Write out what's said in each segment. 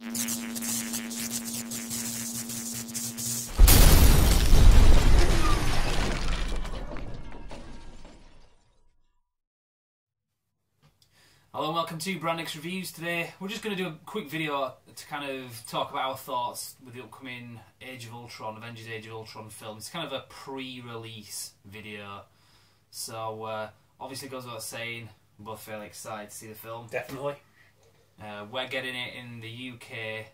Hello and welcome to Brand X Reviews. Today we're just going to do a quick video to kind of talk about our thoughts with the upcoming Age of Ultron, Avengers Age of Ultron film. It's kind of a pre-release video, so obviously it goes without saying, we're both fairly excited to see the film. Definitely. We're getting it in the UK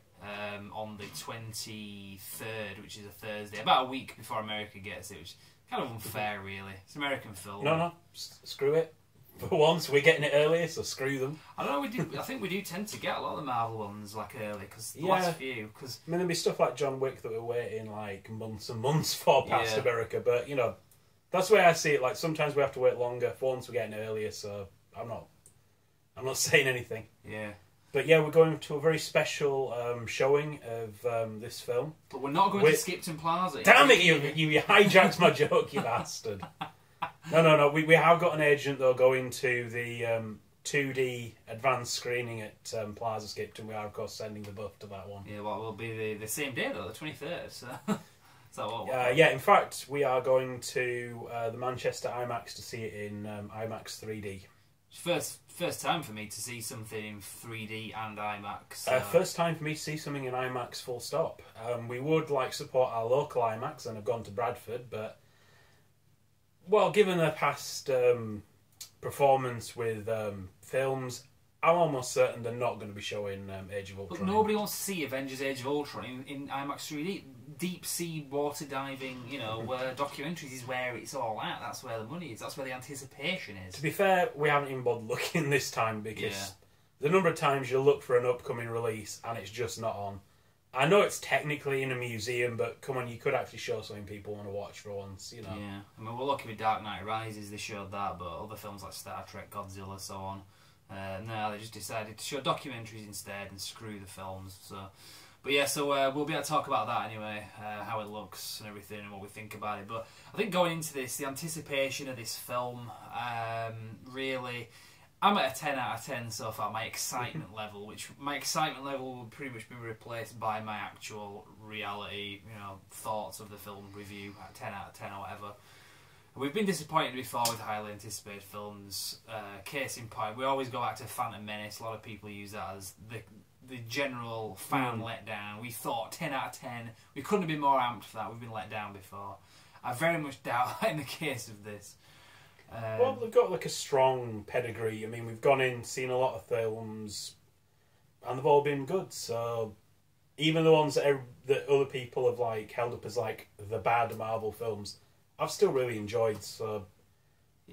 on the 23rd, which is a Thursday, about a week before America gets it, which is kind of unfair really. It's an American film. No, screw it. For once, we're getting it earlier, so screw them. I don't know. I think we do tend to get a lot of the Marvel ones like early because the last few. Cause I mean, there'll be stuff like John Wick that we're waiting like months and months for past America, but you know, that's the way I see it. Like sometimes we have to wait longer. For once, we're getting it earlier, so I'm not saying anything. Yeah. But yeah, we're going to a very special showing of this film. But we're not going to Skipton Plaza. Damn it! You hijacked my joke, you bastard. No. We have got an agent though going to the 2D advanced screening at Plaza Skipton. We are of course sending the buff to that one. Yeah, well, it will be the same day though, the 23rd. So, yeah, in fact, we are going to the Manchester IMAX to see it in IMAX 3D. First time for me to see something in 3D and IMAX. First time for me to see something in IMAX. Full stop. We would like support our local IMAX and have gone to Bradford, but. Well, given their past performance with films, I'm almost certain they're not going to be showing Age of Ultron. But nobody wants to see Avengers Age of Ultron in IMAX 3D. Deep sea water diving, documentaries is where it's all at. That's where the money is. That's where the anticipation is. To be fair, we haven't even bothered looking this time because the number of times you look for an upcoming release and it's just not on. I know it's technically in a museum, but come on, you could actually show something people want to watch for once, you know. Yeah, I mean, we're lucky with Dark Knight Rises, they showed that, but other films like Star Trek, Godzilla, so on, no, they just decided to show documentaries instead and screw the films, so... But yeah, so we'll be able to talk about that anyway, how it looks and everything and what we think about it. But I think going into this, the anticipation of this film, really... I'm at a 10 out of 10 so far, my excitement level, will pretty much be replaced by my actual reality, thoughts of the film review at 10 out of 10 or whatever. We've been disappointed before with highly anticipated films. Case in point, we always go back to Phantom Menace. A lot of people use that as the general fan letdown. We thought 10 out of 10. We couldn't have been more amped for that. We've been let down before. I very much doubt that in the case of this. Well, they've got like a strong pedigree. I mean, we've gone in, seen a lot of films, and they've all been good. So even the ones that other people have like held up as like the bad Marvel films, I've still really enjoyed. So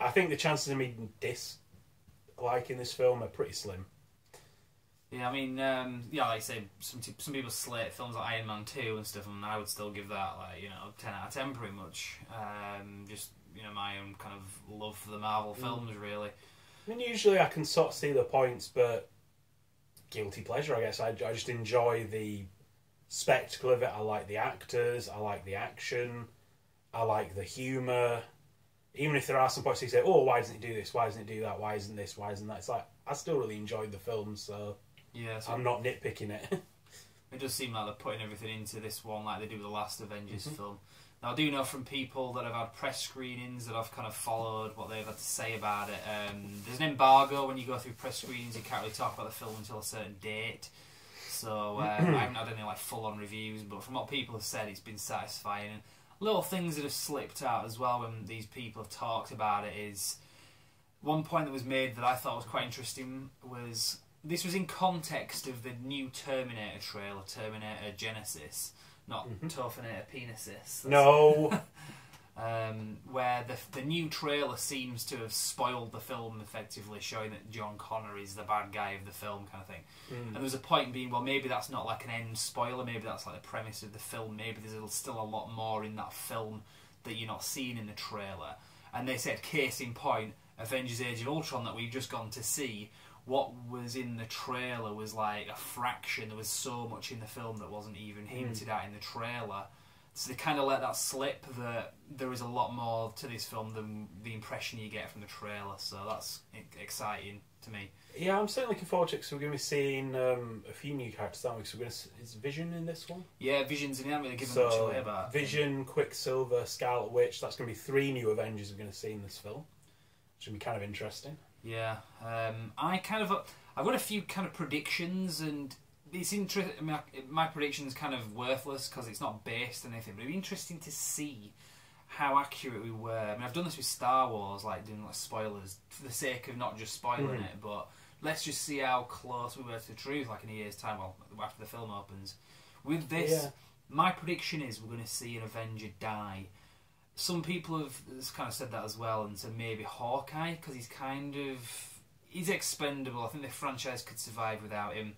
I think the chances of me disliking this film are pretty slim. Yeah, I mean, like I say, some people slate films like Iron Man 2 and stuff, and I would still give that 10 out of 10 pretty much. Just my own kind of love for the Marvel films, really. I mean, usually I can sort of see the points, but guilty pleasure, I guess. I just enjoy the spectacle of it. I like the actors, I like the action, I like the humour. Even if there are some points you say, oh, why doesn't it do this? Why doesn't it do that? Why isn't this? Why isn't that? It's like, I still really enjoyed the film, so yeah, I'm not nitpicking it. It does seem like they're putting everything into this one like they do with the last Avengers film. Now, I do know from people that have had press screenings that I've kind of followed what they've had to say about it. There's an embargo when you go through press screenings. You can't really talk about the film until a certain date. So I haven't had any full-on reviews, but from what people have said, it's been satisfying. And little things that have slipped out as well when these people have talked about it is... One point that was made that I thought was quite interesting was... This was in context of the new Terminator trailer, Terminator Genesis, not Terminator Penisis. No. Where the new trailer seems to have spoiled the film effectively, showing that John Connor is the bad guy of the film kind of thing. And there was a point being, well, maybe that's not like an end spoiler, maybe that's like the premise of the film, maybe there's still a lot more in that film that you're not seeing in the trailer. And they said, case in point, Avengers Age of Ultron that we've just gone to see, what was in the trailer was like a fraction. There was so much in the film that wasn't even hinted at in the trailer So they kind of let that slip that there is a lot more to this film than the impression you get from the trailer. So that's exciting to me. Yeah, I'm certainly looking forward to it because we're going to be seeing a few new characters, aren't we? So is Vision in this one? Yeah, Vision's in it. I haven't really given much away about it. Vision, Quicksilver, Scarlet Witch. That's going to be 3 new Avengers we're going to see in this film. Which will be kind of interesting. Yeah, I've got a few kind of predictions, and it's interesting. I mean, my prediction's kind of worthless because it's not based on anything. But it'd be interesting to see how accurate we were. I mean, I've done this with Star Wars, like doing like spoilers for the sake of not just spoiling it, but let's just see how close we were to the truth. Like in a year's time, well, after the film opens. With this, my prediction is we're going to see an Avenger die. Some people have kind of said that as well, and said maybe Hawkeye, because he's expendable. I think the franchise could survive without him.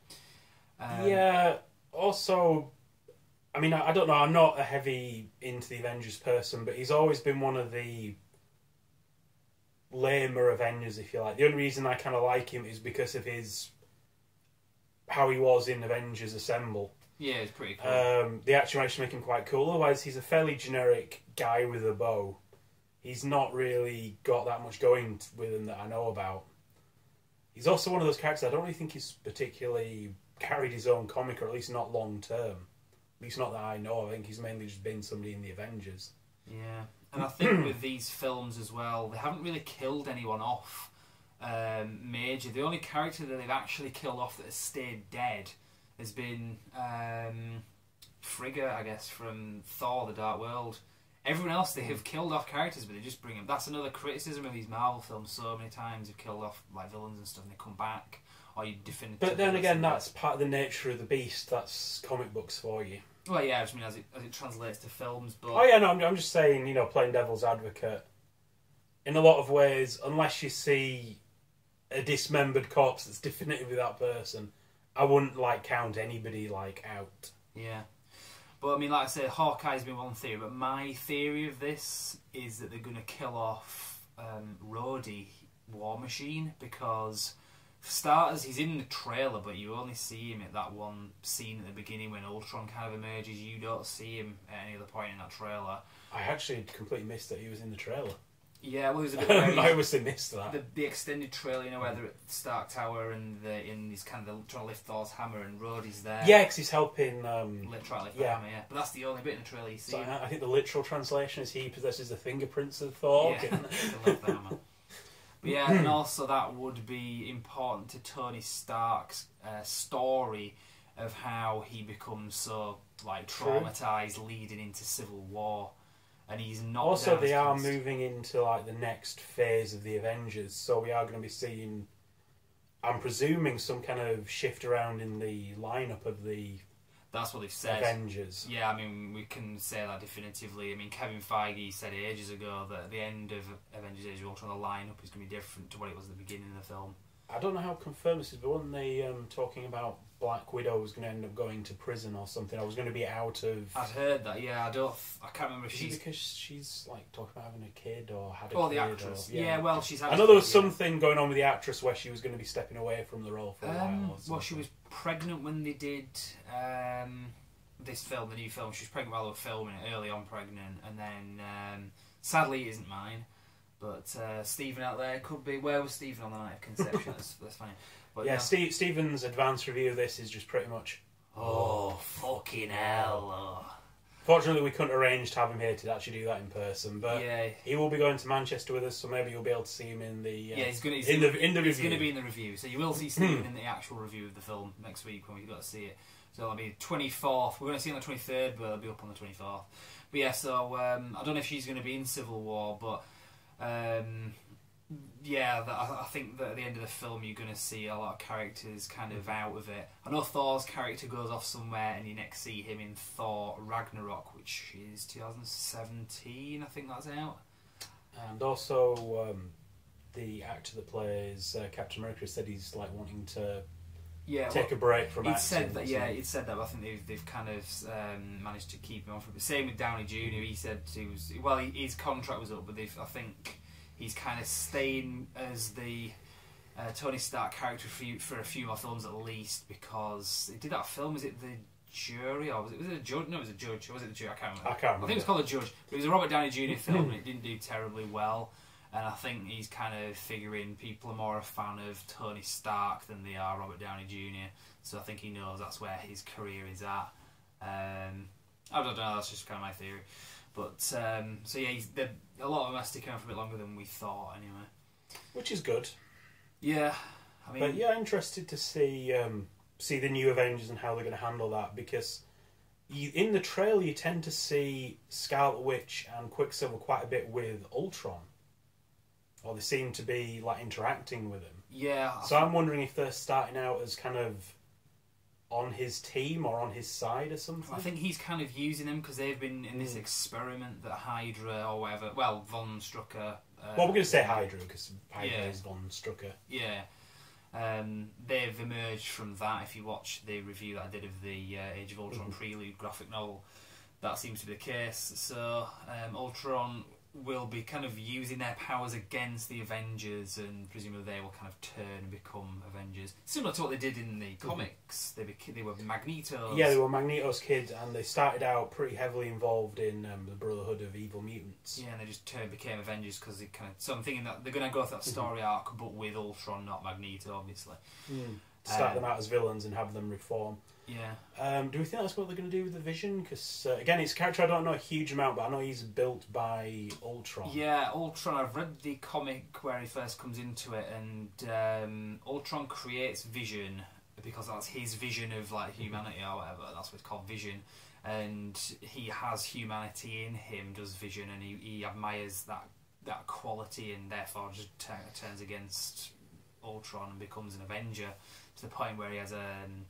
Yeah, also, I mean, I don't know, I'm not a heavy into the Avengers person, but he's always been one of the lamer Avengers, if you like. The only reason I kind of like him is because of how he was in Avengers Assemble. Yeah, it's pretty cool. The action actually make him quite cool. Otherwise, he's a fairly generic guy with a bow. He's not really got that much going with him that I know about. He's also one of those characters I don't really think he's particularly carried his own comic, or at least not long term. At least not that I know. I think he's mainly just been somebody in the Avengers. Yeah, and I think with these films as well, they haven't really killed anyone off major. The only character that they've actually killed off that has stayed dead has been Frigga, I guess, from Thor: The Dark World. Everyone else, they have killed off characters, but they just bring them. That's another criticism of these Marvel films. So many times they've killed off like villains and stuff, and they come back, or you definitively. But then again, that's part of the nature of the beast. That's comic books for you. Well, yeah, I just mean as it translates to films. But oh yeah, no, I'm just saying, playing devil's advocate. In a lot of ways, unless you see a dismembered corpse that's definitively that person, I wouldn't count anybody out. Yeah. But I mean, like I said, Hawkeye's been one theory, but my theory of this is that they're going to kill off Rhodey, War Machine, because for starters, he's in the trailer, but you only see him at that one scene at the beginning when Ultron kind of emerges. You don't see him at any other point in that trailer. I actually completely missed that he was in the trailer. Yeah, well, there's a bit I obviously missed that. The extended trailer, where they're at Stark Tower and he's kind of trying to lift Thor's hammer, and Rhodey's there. Yeah, because he's helping. Trying to lift the hammer, yeah. But that's the only bit in the trailer you see. So I think the literal translation is he possesses the fingerprints of Thor. Yeah, to lift the hammer. But yeah, and also that would be important to Tony Stark's story of how he becomes so traumatized leading into Civil War. And he's not. Also, they are moving into the next phase of the Avengers, so we are going to be seeing, I'm presuming, some kind of shift around in the lineup of the. That's what they've said. Avengers. Yeah, I mean, we can say that definitively. I mean, Kevin Feige said ages ago that at the end of Avengers: Age of Ultron, the lineup is going to be different to what it was at the beginning of the film. I don't know how confirmed this is, but weren't they talking about Black Widow was going to end up going to prison or something? I was going to be out of. I'd heard that. Yeah, I can't remember if she's because she's talking about having a kid or had a kid. Oh, the actress. Yeah, well, she's. I know there was something going on with the actress where she was going to be stepping away from the role for a while. Well, she was pregnant when they did this film, the new film. She was pregnant while they were filming it, early on pregnant, and then sadly, it isn't mine. But Stephen out there could be. Where was Stephen on the night of conception? that's funny. But, yeah, Stephen's advanced review of this is just pretty much. Oh, fucking hell! Oh. Fortunately, we couldn't arrange to have him here to actually do that in person. But he will be going to Manchester with us, so maybe you'll be able to see him in the. He's going to in the review. He's going to be in the review, so you will see Stephen in the actual review of the film next week when we've got to see it. So it'll be 24th. We're going to see it on the 23rd, but it'll be up on the 24th. But yeah, so I don't know if she's going to be in Civil War, but. I think that at the end of the film you're going to see a lot of characters kind of out of it. I know Thor's character goes off somewhere and you next see him in Thor Ragnarok, which is 2017, I think that's out. And also the actor that plays Captain America said he's wanting to take a break from acting. He'd said that, but I think they've kind of managed to keep him on for it. Same with Downey Jr. He said his contract was up, but I think he's kind of staying as the Tony Stark character for a few more films at least, because he did that film. Is it the jury, or was it a judge? No, it was a judge. Or was it the jury? I can't remember. I can't remember. I think it was called a judge. But it was a Robert Downey Jr. film, and it didn't do terribly well. And I think he's kind of figuring people are more a fan of Tony Stark than they are Robert Downey Jr. So I think he knows that's where his career is at. I don't know. That's just kind of my theory. But so yeah, a lot of them are sticking around for a bit longer than we thought, anyway. Which is good. Yeah, I mean, but yeah, interested to see the new Avengers and how they're going to handle that, because in the trailer you tend to see Scarlet Witch and Quicksilver quite a bit with Ultron, or they seem to be like interacting with him. Yeah. So I'm wondering if they're starting out as kind of on his team or on his side or something. I think he's kind of using them because they've been in this experiment that Hydra or whatever. Well, Von Strucker. Well, we're going to say Hydra because Hydra is Von Strucker. Yeah. They've emerged from that. If you watch the review that I did of the Age of Ultron prelude graphic novel, that seems to be the case. So Ultron will be kind of using their powers against the Avengers, and presumably they will kind of turn and become Avengers. Similar to what they did in the comics. They were Magneto's. Yeah, they were Magneto's kids, and they started out pretty heavily involved in the Brotherhood of Evil Mutants. Yeah, and they just became Avengers because they kind of. So I'm thinking that they're going to go through that story arc, but with Ultron, not Magneto, obviously. Start them out as villains and have them reform. Yeah. Do we think that's what they're going to do with the Vision? Because again, it's a character I don't know a huge amount, but I know he's built by Ultron. Yeah, Ultron. I've read the comic where he first comes into it, and Ultron creates Vision because that's his vision of like humanity or whatever. That's what it's called, Vision. And he has humanity in him, does Vision, and he admires that quality, and therefore just turns against Ultron and becomes an Avenger to the point where he has an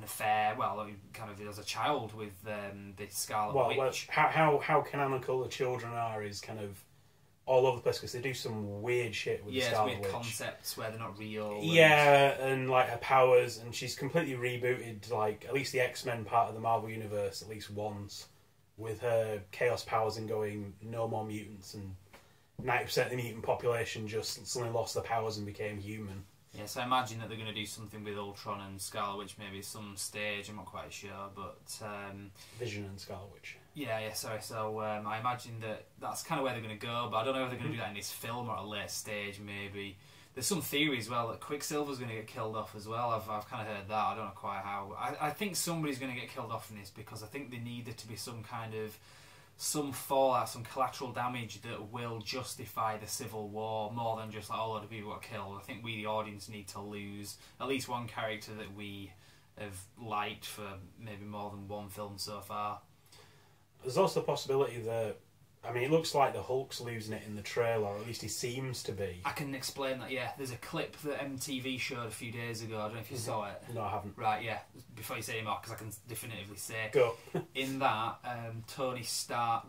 affair. Well, he kind of as a child with the Scarlet Witch. How canonical the children are is kind of all over the place because they do some weird shit with the Scarlet Witch. Weird concepts where they're not real. Yeah, and like her powers, and she's completely rebooted like at least the X-Men part of the Marvel Universe at least once with her chaos powers and going no more mutants, and 90% of the mutant population just suddenly lost their powers and became human. Yeah, so I imagine that they're going to do something with Ultron and Scarlet Witch maybe at some stage, I'm not quite sure, but... Vision and Scarlet Witch. Yeah, sorry, so I imagine that that's kind of where they're going to go, but I don't know if they're going to do that in this film or at a later stage, maybe. There's some theory as well that Quicksilver's going to get killed off as well, I've kind of heard that, I don't know quite how. I think somebody's going to get killed off in this because I think there needed to be some fallout, some collateral damage that will justify the Civil War more than just like a lot of people got killed. I think we, the audience, need to lose at least one character that we have liked for maybe more than one film so far. There's also a possibility that, I mean, it looks like the Hulk's losing it in the trailer, or at least he seems to be. I can explain that, yeah. There's a clip that MTV showed a few days ago. I don't know if you saw it. No, I haven't. Right, yeah. Before you say any more, because I can definitively say. Go. In that, Tony Stark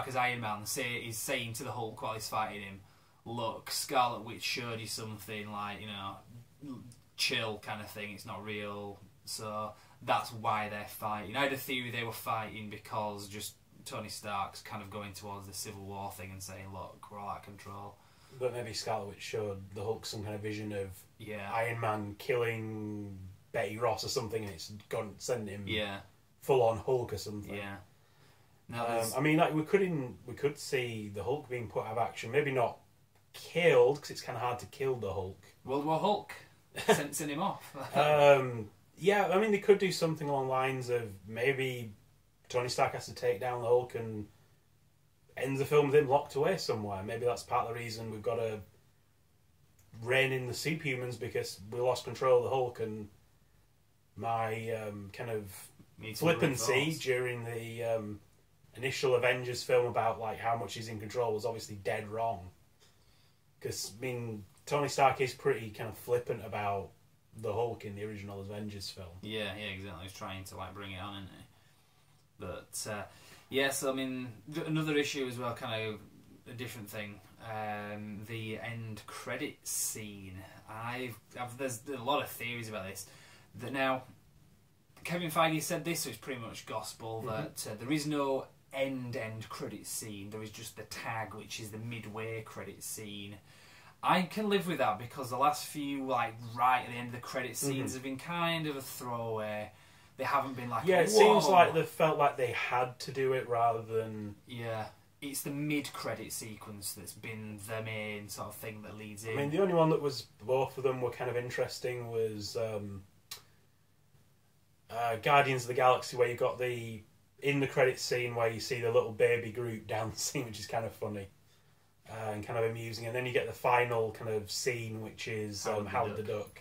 as Iron Man is saying to the Hulk while he's fighting him, look, Scarlet Witch showed you something like, chill kind of thing. It's not real. So that's why they're fighting. I had a theory they were fighting because just Tony Stark's kind of going towards the Civil War thing and saying, look, we're all out of control. But maybe Scarlet Witch showed the Hulk some kind of vision of Iron Man killing Betty Ross or something, and it's gone sending him full on Hulk or something. Yeah. No, I mean, like we could see the Hulk being put out of action. Maybe not killed because it's kind of hard to kill the Hulk. World War Hulk, sending him off. Yeah, I mean they could do something along the lines of maybe Tony Stark has to take down the Hulk and ends the film with him locked away somewhere. Maybe that's part of the reason we've got to rein in the superhumans because we lost control of the Hulk, and my kind of flippancy during the initial Avengers film about like how much he's in control was obviously dead wrong. Because, I mean, Tony Stark is pretty kind of flippant about the Hulk in the original Avengers film. Yeah, exactly. He's trying to like bring it on, isn't he? But so I mean, another issue as well, kind of a different thing. The end credits scene. There's a lot of theories about this. That now, Kevin Feige said this, so it's pretty much gospel. That there is no end credits scene. There is just the tag, which is the midway credits scene. I can live with that because the last few, like right at the end of the credits scenes, have been kind of a throwaway. they haven't been like... Yeah, it whoa. seems like they felt like they had to do it rather than... Yeah, it's the mid-credit sequence that's been the main sort of thing that leads in. I mean, the only one that was... Both of them were kind of interesting was Guardians of the Galaxy, where you got the... In the credits scene where you see the little baby Groot dancing, which is kind of funny. And kind of amusing. And then you get the final kind of scene, which is Howard the Duck.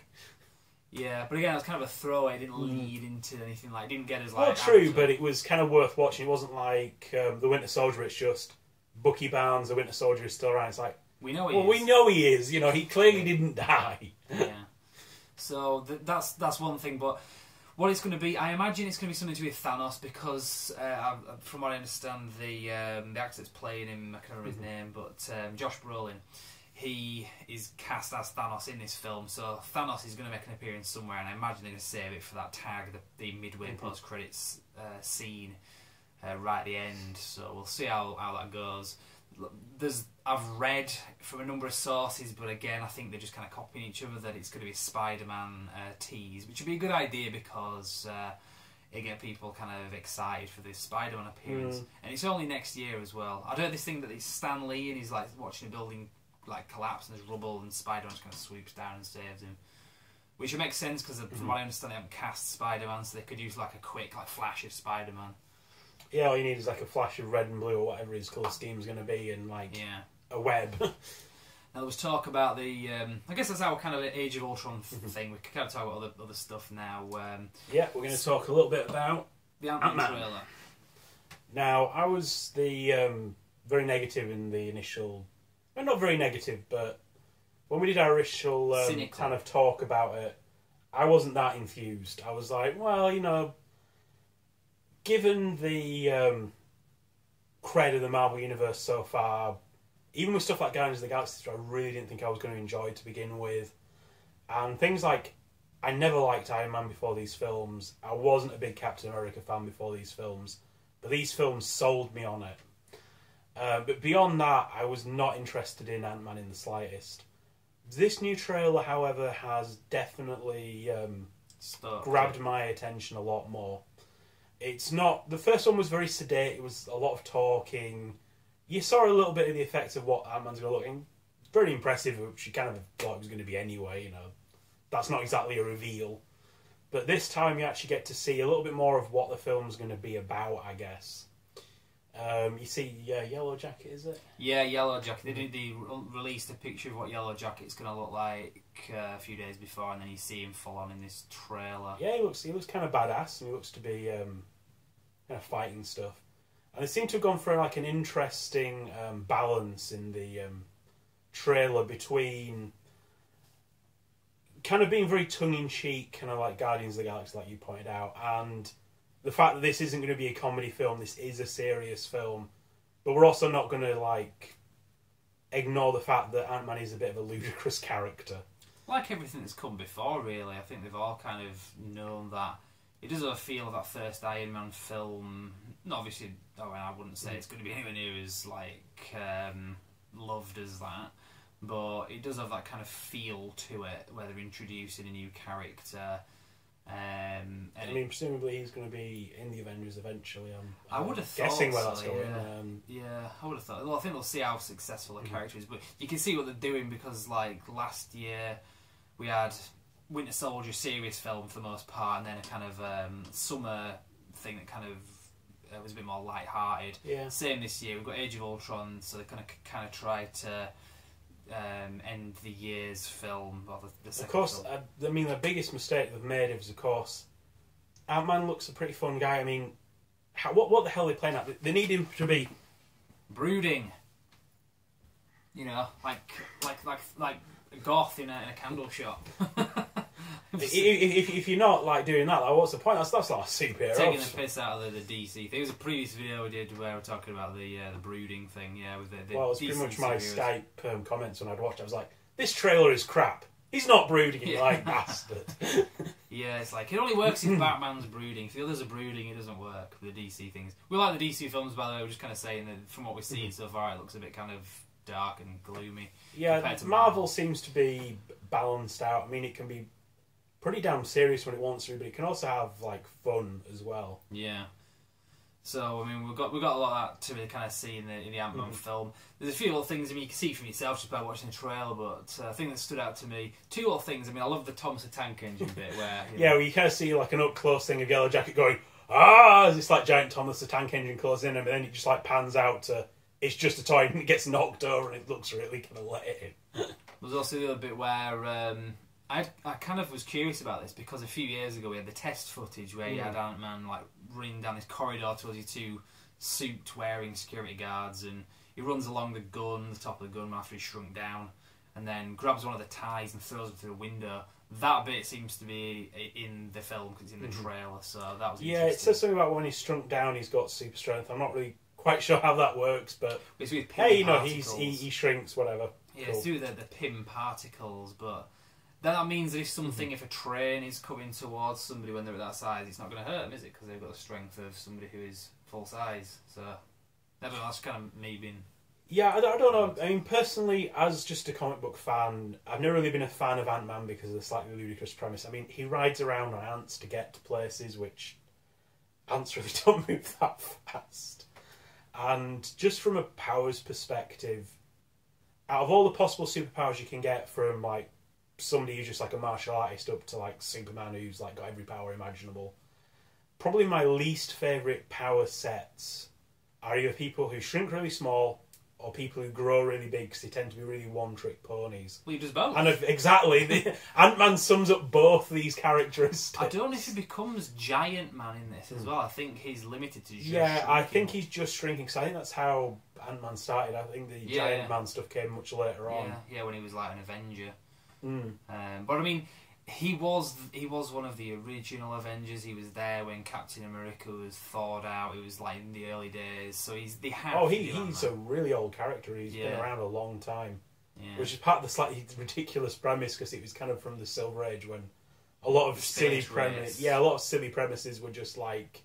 Yeah, but again, it was kind of a throwaway. It didn't lead into anything. Like, it didn't get as like... Well, true, but it was kind of worth watching. It wasn't like the Winter Soldier. It's just Bucky Barnes, the Winter Soldier, is still around. It's like, we know he is. We know he is. You know, he clearly didn't die. Yeah. So that's one thing, but what it's going to be, I imagine it's going to be something to do with Thanos, because from what I understand, the actor that's playing him, I can't remember his name, but Josh Brolin, he is cast as Thanos in this film, so Thanos is going to make an appearance somewhere, and I imagine they're going to save it for that tag, the midway post-credits scene right at the end, so we'll see how that goes. I've read from a number of sources, but again, I think they're just kind of copying each other, that it's going to be a Spider-Man tease, which would be a good idea because it get people kind of excited for this Spider-Man appearance, and it's only next year as well. I heard this thing that it's Stan Lee, and he's like watching a building like collapse, and there's rubble, and Spider-Man just kind of swoops down and saves him, which would make sense because from what I understand, they haven't cast Spider-Man, so they could use like a quick like flash of Spider-Man. Yeah, all you need is like a flash of red and blue or whatever his colour scheme's going to be, and like a web. Now there was talk about the I guess that's our kind of Age of Ultron thing. We can kind of talk about other stuff now. Yeah, we're going to talk a little bit about the Ant-Man trailer. Now, I was the very negative in the initial... Well, not very negative, but when we did our initial kind of talk about it, I wasn't that enthused. I was like, well, you know, given the cred of the Marvel Universe so far, even with stuff like Guardians of the Galaxy, I really didn't think I was going to enjoy to begin with. And things like, I never liked Iron Man before these films. I wasn't a big Captain America fan before these films. But these films sold me on it. But beyond that, I was not interested in Ant-Man in the slightest. This new trailer, however, has definitely grabbed my attention a lot more. It's not... The first one was very sedate. It was a lot of talking. You saw a little bit of the effects of what Ant-Man's going to look like. Very impressive, which you kind of thought it was going to be anyway, you know. That's not exactly a reveal. But this time you actually get to see a little bit more of what the film's going to be about, I guess. You see Yellow Jacket, is it? Yeah, Yellow Jacket. They released a picture of what Yellow Jacket's going to look like a few days before, and then you see him full on in this trailer. Yeah, he looks kind of badass, and he looks to be kind of fighting stuff. And they seem to have gone for like an interesting balance in the trailer between kind of being very tongue-in-cheek, kind of like Guardians of the Galaxy, like you pointed out, and the fact that this isn't going to be a comedy film, this is a serious film, but we're also not going to like ignore the fact that Ant-Man is a bit of a ludicrous character. Like everything that's come before, really. I think they've all kind of known that. It does have a feel of that first Iron Man film. Not obviously, I wouldn't say it's going to be anywhere near as like loved as that, but it does have that kind of feel to it, where they're introducing a new character. I mean, presumably he's going to be in the Avengers eventually. I would have guessing thought where that's so, going. Yeah, I would have thought. Well, I think they'll see how successful the character is, but you can see what they're doing because, like last year, we had Winter Soldier serious film for the most part, and then a kind of summer thing that kind of was a bit more light-hearted. Yeah. Same this year. We've got Age of Ultron, so they kind of try to end the year's film, or the second. Of course, film. I mean, the biggest mistake they've made is, of course, Ant-Man looks a pretty fun guy. I mean, what the hell are they playing at? They need him to be brooding. You know, like a goth in a candle shop. if you're not like doing that, like, what's the point? That's not a superhero. Taking the piss out of the DC thing. There was a previous video we did where we were talking about the brooding thing. Yeah, with the well, it's DC pretty much my superheroes. Skype comments when I'd watched it. I was like, this trailer is crap. He's not brooding, you like bastard. Yeah, it's like, it only works if Batman's brooding. If the others are brooding, it doesn't work for the DC things. We like the DC films, by the way. We're just kind of saying that from what we've seen so far, it looks a bit kind of dark and gloomy. Yeah, Marvel seems to be balanced out. I mean, it can be pretty damn serious when it wants to, but it can also have like fun as well. Yeah. So I mean, we've got a lot of that to really kind of see in the Ant-Man film. There's a few little things. I mean, you can see from yourself just by watching the trailer, but I think that stood out to me. Two little things. I mean, I love the Thomas the Tank Engine bit where where you kind of see like an up close thing of Yellow Jacket going as it's like giant Thomas the Tank Engine closing in, and then it just like pans out to it's just a toy and it gets knocked over and it looks really kind of let it in. There's also the other bit where I kind of was curious about this because a few years ago we had the test footage where you had Ant-Man like running down this corridor towards you two suit-wearing security guards, and he runs along the top of the gun after he's shrunk down, and then grabs one of the ties and throws it through a window. That bit seems to be in the film because it's in the trailer, so that was interesting. Yeah, it says something about when he's shrunk down he's got super strength. I'm not really quite sure how that works, but it's with hey, he shrinks, whatever. Yeah, cool. It's through the PIM particles, but then that means that if a train is coming towards somebody when they're at that size, it's not going to hurt them, is it? Because they've got the strength of somebody who is full size. So, I don't know, that's kind of me being... Yeah, I don't know. I mean, personally, as just a comic book fan, I've never really been a fan of Ant-Man because of the slightly ludicrous premise. I mean, he rides around on ants to get to places, which ants really don't move that fast. And just from a powers perspective, out of all the possible superpowers you can get from, like, somebody who's just like a martial artist up to like Superman who's like got every power imaginable, probably my least favourite power sets are either people who shrink really small or people who grow really big because they tend to be really one-trick ponies. Well, he does both. And exactly, Ant-Man sums up both these characteristics. I don't know if he becomes Giant Man in this as well. I think he's limited to just shrinking. I think he's just shrinking because I think that's how Ant-Man started. I think the Giant Man stuff came much later on. Yeah, when he was like an Avenger. But I mean, he was one of the original Avengers. He was there when Captain America was thawed out. It was like in the early days. So he's a really old character. He's been around a long time, which is part of the slightly ridiculous premise because it was kind of from the Silver Age when a lot of silly premises were just like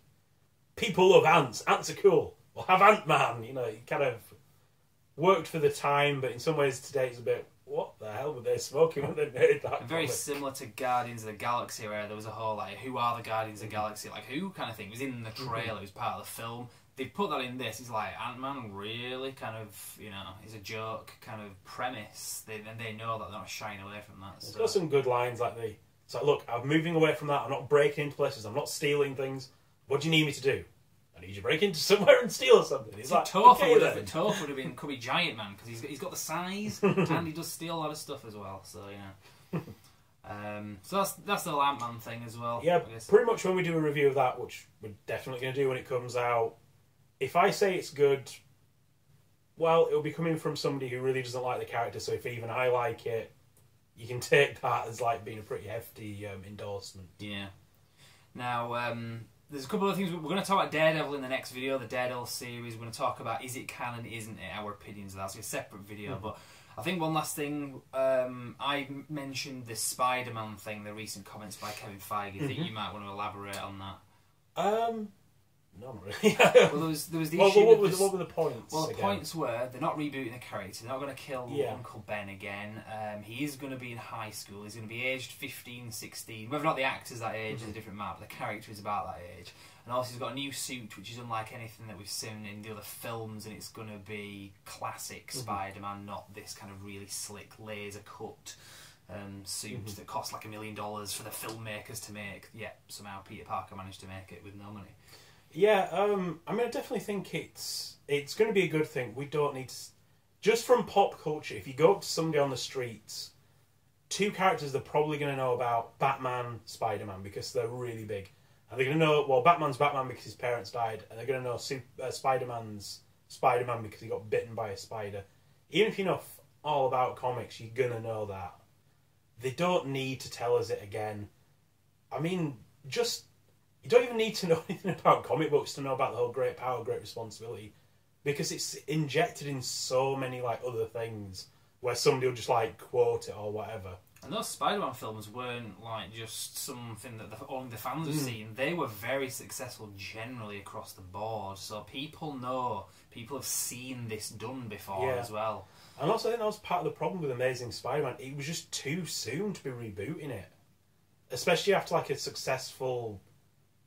people love ants. Ants are cool. We'll have Ant-Man. You know, it kind of worked for the time, but in some ways today it's a bit. What the hell were they smoking when they made that? Very similar to Guardians of the Galaxy, where there was a whole like, who are the Guardians of the Galaxy? Like, who kind of thing. It was in the trailer, it was part of the film. They put that in this, it's like, Ant-Man really kind of, is a joke kind of premise. They know that they're not shying away from that. It's got some good lines, like it's like, look, I'm moving away from that, I'm not breaking into places, I'm not stealing things. What do you need me to do? I need you to break into somewhere and steal something. It's like, Toph would have been could be Giant Man because he's got the size and he does steal a lot of stuff as well. So so that's the Ant-Man thing as well. Yeah, pretty much when we do a review of that, which we're definitely going to do when it comes out. If I say it's good, well, it'll be coming from somebody who really doesn't like the character. So if even I like it, you can take that as like being a pretty hefty endorsement. Yeah. Now. There's a couple of things. We're going to talk about Daredevil in the next video, the Daredevil series. We're going to talk about is it canon, isn't it, our opinions of that. It's a separate video. But I think one last thing, I mentioned the Spider-Man thing, the recent comments by Kevin Feige. I think you might want to elaborate on that. Not really. Well, there was the issue. What were the points? Well, the points were they're not rebooting the character. They're not going to kill Uncle Ben again. He is going to be in high school. He's going to be aged 15, 16. Whether or not the actor's that age is a different matter, but the character is about that age. And also he's got a new suit, which is unlike anything that we've seen in the other films, and it's going to be classic Spider-Man, not this kind of really slick, laser-cut suit that cost like $1 million for the filmmakers to make. Yet somehow Peter Parker managed to make it with no money. Yeah, I mean, I definitely think it's going to be a good thing. We don't need to... Just from pop culture, if you go up to somebody on the streets, two characters they're probably going to know about, Batman, Spider-Man, because they're really big. And they're going to know, well, Batman's Batman because his parents died, and they're going to know Spider-Man's Spider-Man because he got bitten by a spider. Even if you know all about comics, you're going to know that. They don't need to tell us it again. I mean, just... You don't even need to know anything about comic books to know about the whole great power, great responsibility. Because it's injected in so many like other things where somebody will just like quote it or whatever. And those Spider-Man films weren't like just something that only the fans have seen. They were very successful generally across the board. So people know, people have seen this done before as well. And also I think that was part of the problem with Amazing Spider-Man. It was just too soon to be rebooting it. especially after like a successful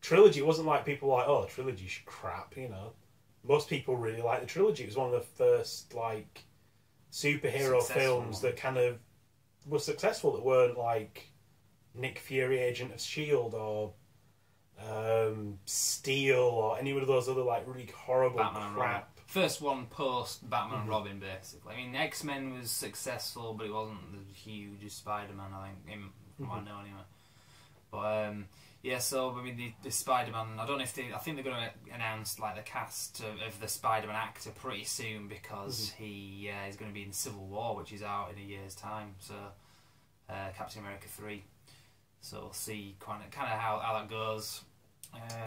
trilogy. It wasn't like people were like, oh, the trilogy's crap, you know. Most people really like the trilogy. It was one of the first like superhero films that kind of were successful, that weren't like Nick Fury, Agent of S.H.I.E.L.D. or Steel or any of those other like really horrible Batman crap. First one post Batman and Robin, basically. I mean, X-Men was successful, but it wasn't as huge as Spider-Man, I think, from what I know anyway. But yeah, so I mean, the Spider-Man. I don't know if I think they're going to announce like the cast of the Spider-Man actor pretty soon, because he is going to be in Civil War, which is out in a year's time. So Captain America 3. So we'll see kind of how that goes.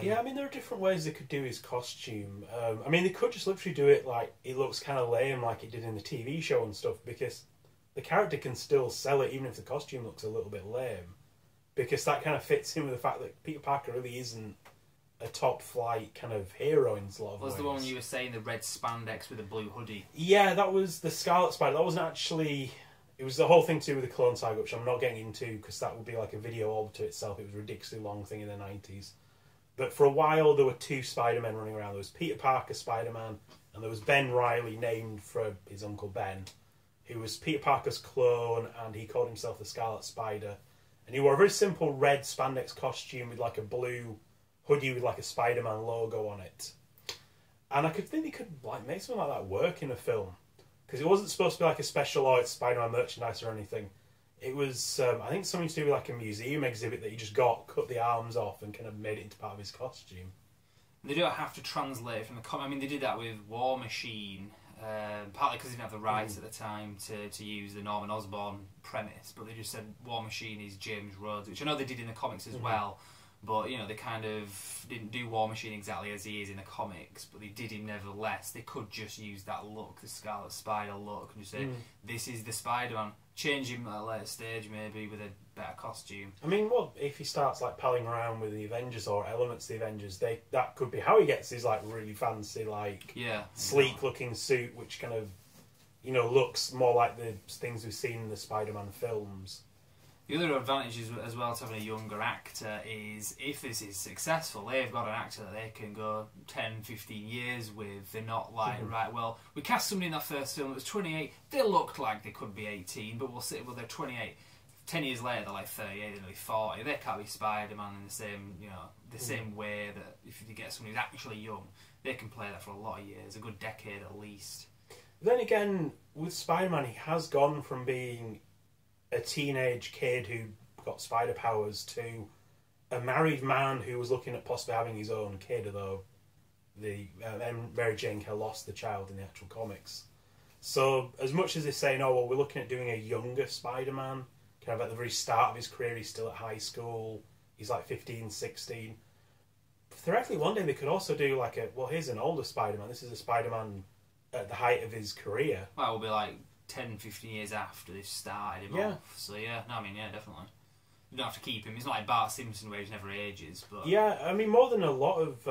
Yeah, I mean, there are different ways they could do his costume. I mean, they could just literally do it like it looks kind of lame, like it did in the TV show and stuff, because the character can still sell it even if the costume looks a little bit lame, because that kind of fits in with the fact that Peter Parker really isn't a top flight kind of hero in a lot of ways. Was the one you were saying, the red spandex with a blue hoodie? Yeah, that was the Scarlet Spider. That wasn't actually... It was the whole thing to do with the Clone Saga, which I'm not getting into because that would be like a video all to itself. It was a ridiculously long thing in the 90s. But for a while, there were two Spider-Men running around. There was Peter Parker Spider-Man, and there was Ben Reilly, named for his uncle Ben, who was Peter Parker's clone, and he called himself the Scarlet Spider. And he wore a very simple red spandex costume with like a blue hoodie with like a Spider-Man logo on it. And I could think they could like make something like that work in a film, because it wasn't supposed to be like a special, oh, it's Spider-Man merchandise or anything. It was, I think, something to do with like a museum exhibit that he just cut the arms off and kind of made it into part of his costume. They don't have to translate from the comic. I mean, they did that with War Machine, partly because they didn't have the rights at the time to use the Norman Osborn premise, but they just said War Machine is James Rhodes, which I know they did in the comics as well. But, you know, they kind of didn't do War Machine exactly as he is in the comics, but they did him nevertheless. They could just use that look, the Scarlet Spider look, and just say, this is the Spider-Man. Change him at a later stage, maybe, with a better costume. I mean, what if he starts, like, palling around with the Avengers or elements of the Avengers? That could be how he gets his, like, really fancy, like, sleek-looking suit, which kind of, you know, looks more like the things we've seen in the Spider-Man films. The other advantage as well to having a younger actor is, if this is successful, they've got an actor that they can go 10, 15 years with. They're not like, right, well, we cast somebody in that first film that was 28, they looked like they could be 18, but they're 28. 10 years later, they're like 38, they're nearly 40. They can't be Spider-Man in the same, you know, the same way that if you get somebody who's actually young, they can play that for a lot of years, a good decade at least. Then again, with Spider-Man, he has gone from being a teenage kid who got spider powers to a married man who was looking at possibly having his own kid, although Mary Jane lost the child in the actual comics. So as much as they're saying, oh, well, we're looking at doing a younger Spider-Man, kind of at the very start of his career, he's still at high school, he's like 15, 16. Theoretically, one day they could also do like here's an older Spider-Man, this is a Spider-Man at the height of his career. Well, it will be like 10, 15 years after they've started him off. So yeah, no, I mean, yeah, definitely. You don't have to keep him. He's not like Bart Simpson where he never ages. But yeah, I mean, more than a lot of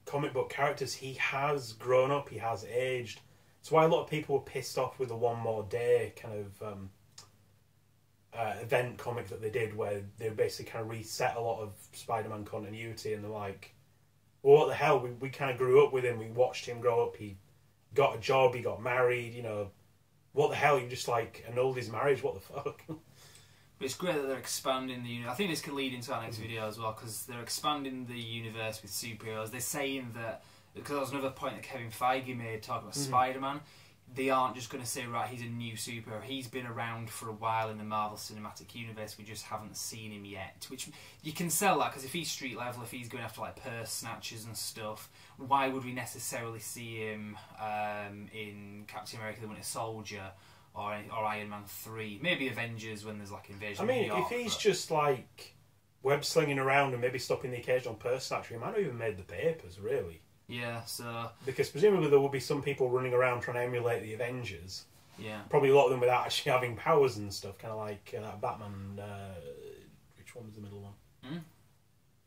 comic book characters, he has grown up, he has aged. That's why a lot of people were pissed off with the One More Day kind of event comic that they did, where they basically kind of reset a lot of Spider-Man continuity, and they're like, well, what the hell, we kind of grew up with him, we watched him grow up, he got a job, he got married, you know, what the hell, you just like annulled his marriage, what the fuck? But it's great that they're expanding the universe. I think this could lead into our next video as well, because they're expanding the universe with superheroes. They're saying that, because that was another point that Kevin Feige made talking about Spider-Man, they aren't just going to say, right, he's a new superhero. He's been around for a while in the Marvel Cinematic Universe, we just haven't seen him yet. Which, you can sell that, because if he's street level, if he's going after like purse snatchers and stuff, why would we necessarily see him in Captain America the Winter Soldier or Iron Man 3? Maybe Avengers when there's like Invasion of New York, if he's just like web slinging around and maybe stopping the occasional purse snatcher, he might not even made the papers, really. Yeah, so... Because presumably there will be some people running around trying to emulate the Avengers. Yeah. Probably a lot of them without actually having powers and stuff, kind of like that Batman... which one was the middle one? Do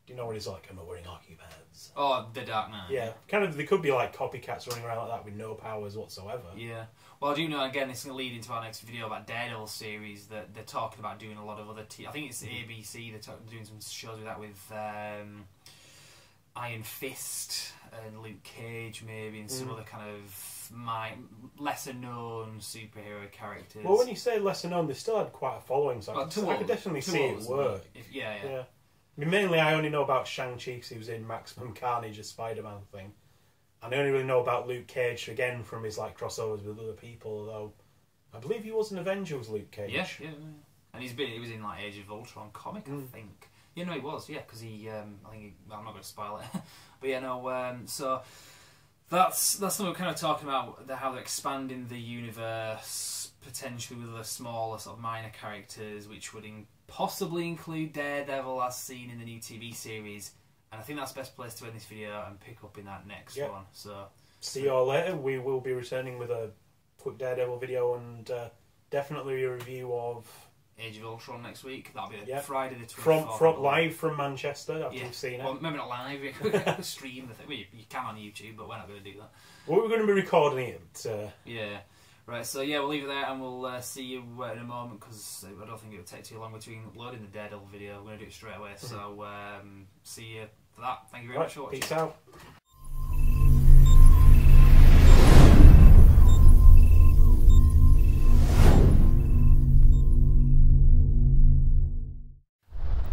you know what he's like? I'm not wearing hockey pads. Avengers. Oh, The Dark Knight. Yeah, kind of. They could be like copycats running around like that with no powers whatsoever. Yeah. Well, I do know, again, this is going to lead into our next video about Daredevil series, that they're talking about doing a lot of other... I think it's ABC, they're doing some shows with that, with Iron Fist and Luke Cage, maybe, and some other kind of lesser-known superhero characters. Well, when you say lesser known, they still had quite a following, so I could definitely see it work. Yeah. I mean, mainly I only know about Shang-Chi because he was in Maximum Carnage, a Spider-Man thing. And I only really know about Luke Cage, again, from his like crossovers with other people, although I believe he was an Avenger, was Luke Cage. Yeah. And he was in like Age of Ultron comic, I think. Yeah, no, he was, because I'm not going to spoil it. But yeah, no, so that's something we're kind of talking about, how they're expanding the universe, potentially with other smaller sort of minor characters, which would possibly include Daredevil as seen in the new TV series. And I think that's the best place to end this video and pick up in that next one. So see you all later. We will be returning with a quick Daredevil video and definitely a review of Age of Ultron next week. That'll be Friday the 24th. From live from Manchester after we've seen it. Well, maybe not live. We can stream the thing. Well, you can on YouTube, but we're not going to do that. Well, we're going to be recording it. Yeah. Right, so yeah, we'll leave it there and we'll see you in a moment, because I don't think it will take too long between uploading the Daredevil video. We're going to do it straight away. So see you for that. Thank you very much for watching. Peace out.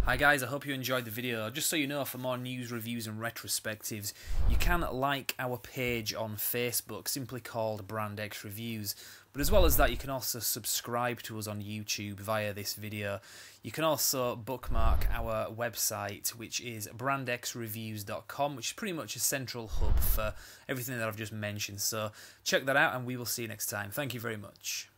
Hi guys, I hope you enjoyed the video. Just so you know, for more news, reviews and retrospectives, you can like our page on Facebook, simply called Brand X Reviews. But as well as that, you can also subscribe to us on YouTube via this video. You can also bookmark our website, which is brandxreviews.com, which is pretty much a central hub for everything that I've just mentioned. So check that out and we will see you next time. Thank you very much.